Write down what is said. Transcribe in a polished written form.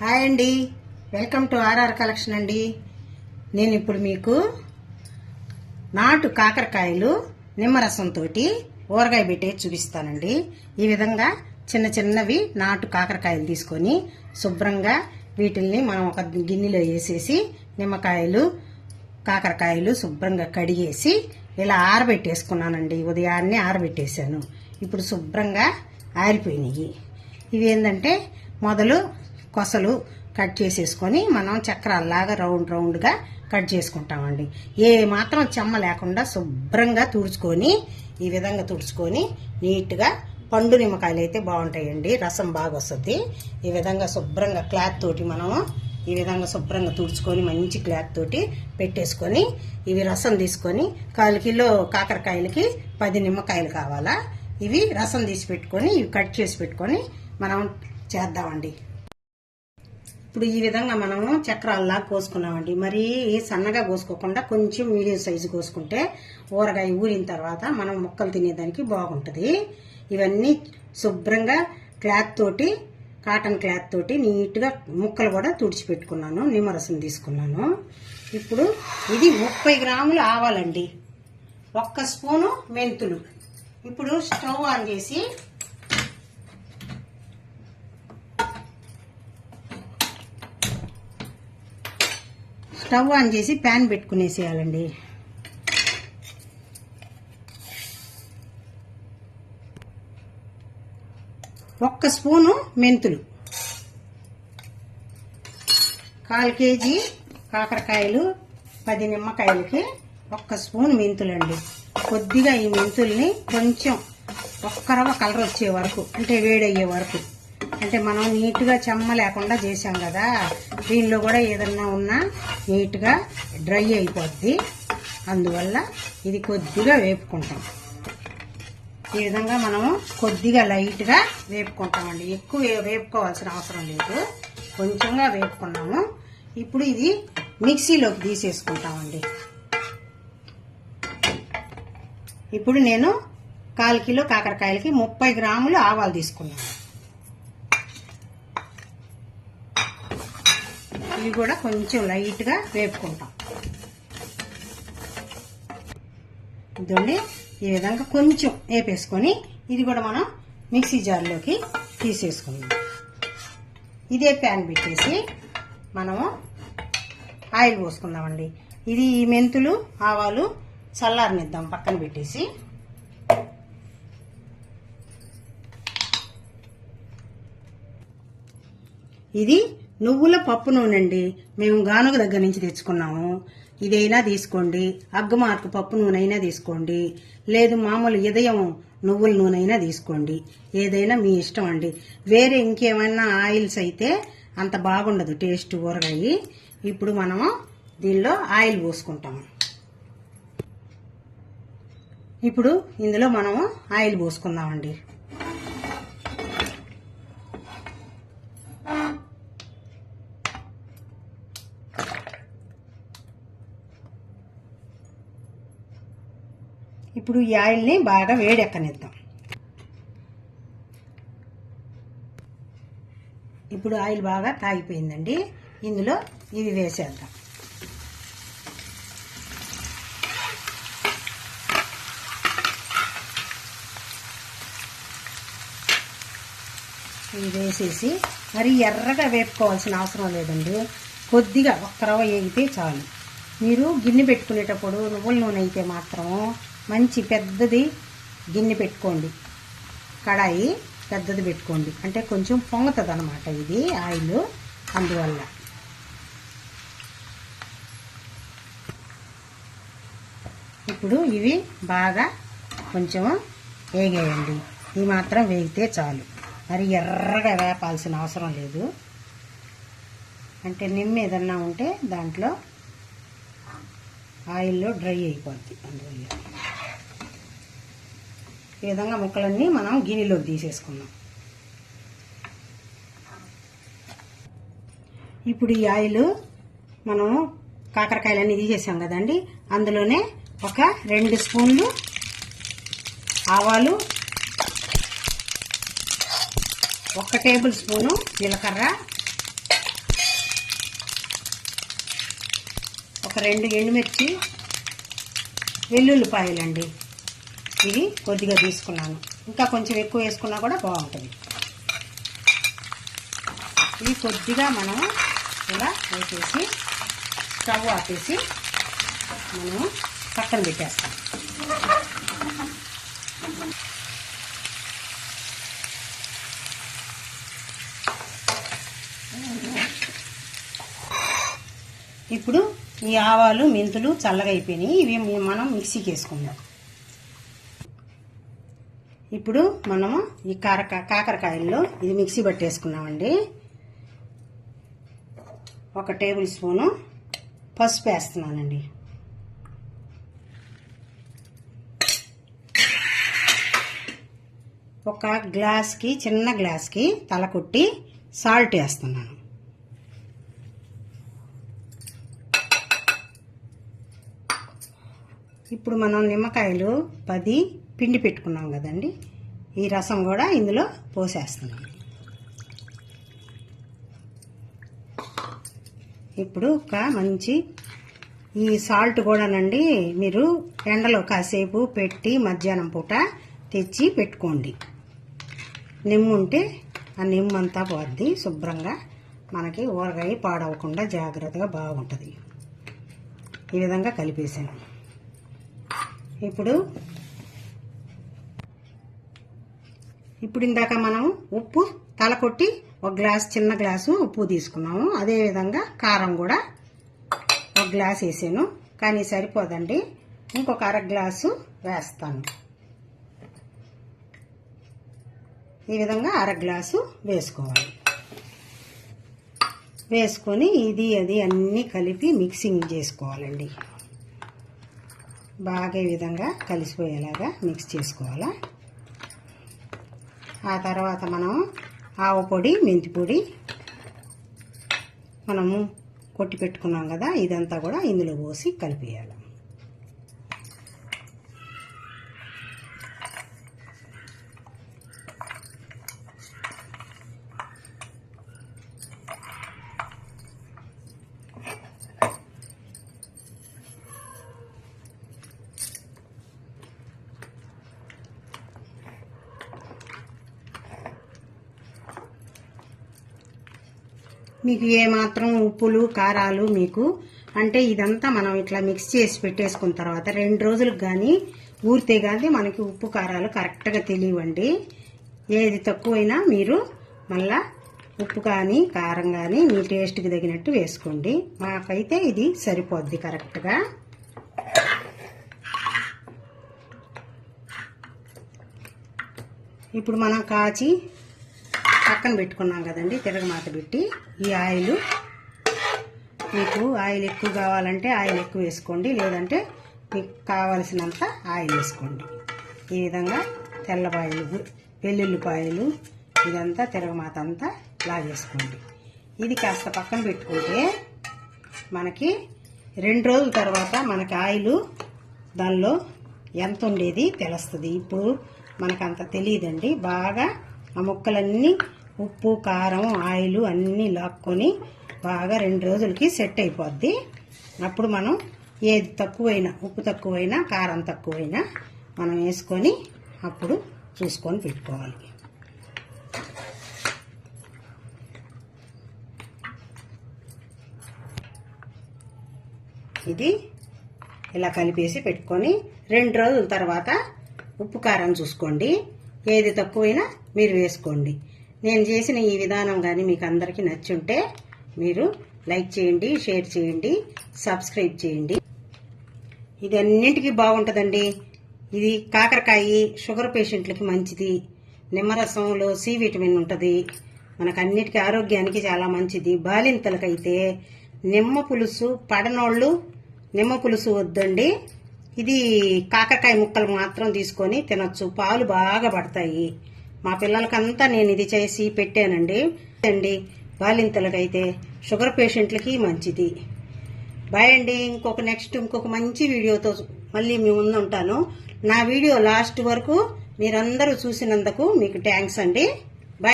Hi అండి, welcome to RR collection అండి. నేను ఇప్పుడు మీకు నాటు కాకరకాయలు నిమ్మరసంతో ఊరగాయ పెట్టి చూపిస్తానండి. ఈ విధంగా చిన్న చిన్నవి నాటు కాకరకాయలు తీసుకొని శుభ్రంగా వీటిల్ని మనం ఒక గిన్నెలో వేసేసి నిమ్మకాయలు కాకరకాయలు శుభ్రంగా కడిగేసి ఇలా ఆరబెట్టేసుకున్నానండి. ఉదయాన్నే ఆరబెట్టేశాను. ఇప్పుడు శుభ్రంగా ఆరిపోయినాయి. ఇవి ఏంటంటే మొదలు కొసలు కట్ చేసేసుకొని మనం చక్రాల్లాగా రౌండ్ రౌండ్గా కట్ చేసుకుంటామండి. ఏ మాత్రం చెమ్మ లేకుండా శుభ్రంగా తుడుచుకొని ఈ విధంగా తుడుచుకొని నీట్గా పండు నిమ్మకాయలు అయితే బాగుంటాయండి, రసం బాగా వస్తుంది. ఈ విధంగా శుభ్రంగా క్లాత్ తోటి మనం ఈ విధంగా శుభ్రంగా తుడుచుకొని మంచి క్లాత్ తోటి పెట్టేసుకొని ఇవి రసం తీసుకొని 1/4 కిలో కాకరకాయలకి 10 నిమ్మకాయలు కావాలా. ఇవి రసం తీసి పెట్టుకొని ఇవి కట్ చేసి పెట్టుకొని మనం చేద్దామండి. ఇప్పుడు ఈ విధంగా మనము చక్రాల్లా కోసుకున్నామండి. మరీ సన్నగా కోసుకోకుండా కొంచెం మీడియం సైజు కోసుకుంటే ఊరగాయ ఊరిన తర్వాత మనం ముక్కలు తినేదానికి బాగుంటుంది. ఇవన్నీ శుభ్రంగా క్లాత్ తోటి కాటన్ క్లాత్ తోటి నీట్గా ముక్కలు కూడా తుడిచిపెట్టుకున్నాను. నిమ్మరసం తీసుకున్నాను. ఇప్పుడు ఇది 30 గ్రాములు ఆవాలండి, 1 స్పూను మెంతులు. ఇప్పుడు స్టవ్ ఆన్ చేసి ప్యాన్ పెట్టుకునేసేయాలండి. ఒక్క స్పూను మెంతులు, 1/4 కేజీ కాకరకాయలు 10 నిమ్మకాయలకి 1 స్పూన్ మెంతులండి. కొద్దిగా ఈ మెంతుల్ని కొంచెం ఒక్క రవ్వ కలర్ వచ్చే వరకు, అంటే వేడయ్యే వరకు, అంటే మనం నీట్గా చెమ్మ లేకుండా చేసాం కదా, దీనిలో కూడా ఏదన్నా ఉన్నా నీట్గా డ్రై అయిపోద్ది. అందువల్ల ఇది కొద్దిగా వేపుకుంటాం. ఈ విధంగా మనము కొద్దిగా లైట్గా వేపుకుంటామండి. ఎక్కువ వేపుకోవాల్సిన అవసరం లేదు, కొంచెంగా వేపుకున్నాము. ఇప్పుడు ఇది మిక్సీలోకి తీసేసుకుంటామండి. ఇప్పుడు నేను 1/4 కిలో కాకరకాయలకి 30 గ్రాములు ఆవాలు తీసుకున్నాను. ఇవి కూడా కొంచెం లైట్గా వేపుకుంటాం. ఇదండి ఈ విధంగా కొంచెం వేపేసుకొని ఇది కూడా మనం మిక్సీ జార్లోకి తీసేసుకుందాం. ఇదే ప్యాన్ పెట్టేసి మనము ఆయిల్ పోసుకుందామండి. ఇది ఈ మెంతులు ఆవాలు చల్లారనిద్దాం పక్కన పెట్టేసి. ఇది నువ్వుల పప్పు నూనె అండి, మేము గానుగ దగ్గర నుంచి తెచ్చుకున్నాము. ఇదైనా తీసుకోండి, అగ్గమార్కు పప్పు నూనె అయినా తీసుకోండి, లేదు మామూలు ఉదయం నువ్వుల నూనె అయినా తీసుకోండి. ఏదైనా మీ ఇష్టం అండి. వేరే ఇంకేమైనా ఆయిల్స్ అయితే అంత బాగుండదు టేస్ట్ ఊరగాయ. ఇప్పుడు మనము దీనిలో ఆయిల్ పోసుకుంటాము. ఇప్పుడు ఇందులో మనము ఆయిల్ పోసుకుందామండి. ఇప్పుడు ఈ ఆయిల్ని బాగా వేడెక్కనిద్దాం. ఇప్పుడు ఆయిల్ బాగా కాగిపోయిందండి. ఇందులో ఇవి వేసేద్దాం. ఇవి వేసేసి మరి ఎర్రగా వేపుకోవాల్సిన అవసరం లేదండి. కొద్దిగా ఒక్క రవ్వ వేగితే చాలు. మీరు గిన్నె పెట్టుకునేటప్పుడు నువ్వుల నూనె అయితే మాత్రం మంచి పెద్దది గిన్నె పెట్టుకోండి, కడాయి పెద్దది పెట్టుకోండి, అంటే కొంచెం పొంగుతుంది అన్నమాట ఇది ఆయిల్. అందువల్ల ఇప్పుడు ఇవి బాగా కొంచెం వేగేయండి. ఈ మాత్రం వేగితే చాలు, మరి ఎర్రగా వేపాల్సిన అవసరం లేదు. అంటే నిమ్మ ఏదన్నా ఉంటే దాంట్లో ఆయిల్లో డ్రై అయిపోద్ది. అందువల్ల ఈ విధంగా ముక్కలన్నీ మనం గిన్నెలోకి తీసేసుకున్నాం. ఇప్పుడు ఈ ఆయిల్ మనం కాకరకాయలన్నీ తీసేసాం కదండి, అందులోనే ఒక 2 స్పూన్లు ఆవాలు, 1 టేబుల్ స్పూను జీలకర్ర, ఒక 2 ఎండుమిర్చి, వెల్లుల్లిపాయలండి. ఇవి కొద్దిగా తీసుకున్నాను. ఇంకా కొంచెం ఎక్కువ వేసుకున్నా కూడా బాగుంటుంది. ఇవి కొద్దిగా మనం ఇలా వేసేసి స్టవ్ ఆపేసి మనం పక్కన పెట్టేస్తాం. ఇప్పుడు ఈ ఆవాలు, మెంతులు చల్లగా అయిపోయినాయి. ఇవి మనం మిక్సీకి వేసుకుందాం. ఇప్పుడు మనము ఈ కాకరకాయల్లో ఇది మిక్సీ పట్టేసుకున్నామండి. 1 టేబుల్ స్పూను పసుపు వేస్తున్నానండి. ఒక గ్లాస్కి, చిన్న గ్లాస్కి తల కొట్టి సాల్ట్ వేస్తున్నాను. ఇప్పుడు మనం నిమ్మకాయలు 10 పిండి పెట్టుకున్నాం కదండి, ఈ రసం కూడా ఇందులో పోసేస్తున్నాం. ఇప్పుడు ఒక మంచి ఈ సాల్ట్ కూడానండి మీరు ఎండలో కాసేపు పెట్టి మధ్యాహ్నం పూట తెచ్చి పెట్టుకోండి. నిమ్ము ఉంటే ఆ నిమ్ము అంతా పోద్ది. శుభ్రంగా మనకి ఊరగాయ పాడవకుండా జాగ్రత్తగా బాగుంటుంది. ఈ విధంగా కలిపేసాను. ఇప్పుడు ఇందాక మనం ఉప్పు తల కొట్టి 1 గ్లాస్, చిన్న గ్లాసు ఉప్పు తీసుకున్నాము. అదేవిధంగా కారం కూడా 1 గ్లాస్ వేసాను. కానీ సరిపోదండి, ఇంకొక 1/2 గ్లాసు వేస్తాను. ఈ విధంగా 1/2 గ్లాసు వేసుకోవాలి. వేసుకొని ఇది అది అన్నీ కలిపి మిక్సింగ్ చేసుకోవాలండి. బాగా ఈ విధంగా కలిసిపోయేలాగా మిక్స్ చేసుకోవాలా. ఆ తర్వాత మనం ఆవు పొడి, మెంతి పొడి మనము కొట్టి పెట్టుకున్నాం కదా, ఇదంతా కూడా ఇందులో పోసి కలిపేయాలి. మీకు ఏమాత్రం ఉప్పులు, కారాలు మీకు అంటే ఇదంతా మనం ఇట్లా మిక్స్ చేసి పెట్టేసుకున్న తర్వాత 2 రోజులకు కానీ ఊరితే కానీ మనకి ఉప్పు, కారాలు కరెక్ట్గా తెలియవండి. ఏది తక్కువైనా మీరు మళ్ళా ఉప్పు కానీ కారం కానీ మీ టేస్ట్కి తగినట్టు వేసుకోండి. మాకైతే ఇది సరిపోద్ది కరెక్ట్గా. ఇప్పుడు మనం కాచి పక్కన పెట్టుకున్నాం కదండి, తిరగమాత పెట్టి ఈ ఆయిల్, మీకు ఆయిల్ ఎక్కువ కావాలంటే ఆయిల్ ఎక్కువ వేసుకోండి, లేదంటే మీకు కావలసినంత ఆయిల్ వేసుకోండి. ఈ విధంగా తెల్లపాయలు, వెల్లుల్లిపాయలు ఇదంతా తిరగమాత అంతా లాగేసుకోండి. ఇది కాస్త పక్కన పెట్టుకుంటే మనకి 2 రోజుల తర్వాత మనకి ఆయిల్ దానిలో ఎంత ఉండేది తెలుస్తుంది. ఇప్పుడు మనకంత తెలియదండి. బాగా ఆ ముక్కలన్నీ ఉప్పు, కారం, ఆయిల్ అన్నీ లాక్కొని బాగా 2 రోజులకి సెట్ అయిపోద్ది. అప్పుడు మనం ఏది తక్కువైనా, ఉప్పు తక్కువైనా, కారం తక్కువైనా మనం వేసుకొని అప్పుడు చూసుకొని పెట్టుకోవాలి. ఇది ఇలా కలిపేసి పెట్టుకొని 2 రోజుల తర్వాత ఉప్పు, కారం చూసుకోండి. ఏది తక్కువైనా మీరు వేసుకోండి. నేను చేసిన ఈ విధానం కానీ మీకు అందరికీ నచ్చుంటే మీరు లైక్ చేయండి, షేర్ చేయండి, సబ్స్క్రైబ్ చేయండి. ఇది అన్నింటికీ బాగుంటుందండి. ఇది కాకరకాయ షుగర్ పేషెంట్లకి మంచిది. నిమ్మరసంలో సి విటమిన్ ఉంటుంది. మనకు అన్నిటికీ ఆరోగ్యానికి చాలా మంచిది. బాలింతలకైతే నిమ్మ పులుసు పడనోళ్ళు నిమ్మ పులుసు వద్దండి. ఇది కాకరకాయ ముక్కలు మాత్రం తీసుకొని తినొచ్చు. పాలు బాగా పడతాయి. మా పిల్లలకంతా నేను ఇది చేసి పెట్టానండి. బాలింతలకైతే షుగర్ పేషెంట్లకి మంచిది. బాయ్ అండి. ఇంకొక మంచి వీడియోతో మళ్ళీ మీ ముందు ఉంటాను. నా వీడియో లాస్ట్ వరకు మీరందరూ చూసినందుకు మీకు థ్యాంక్స్ అండి.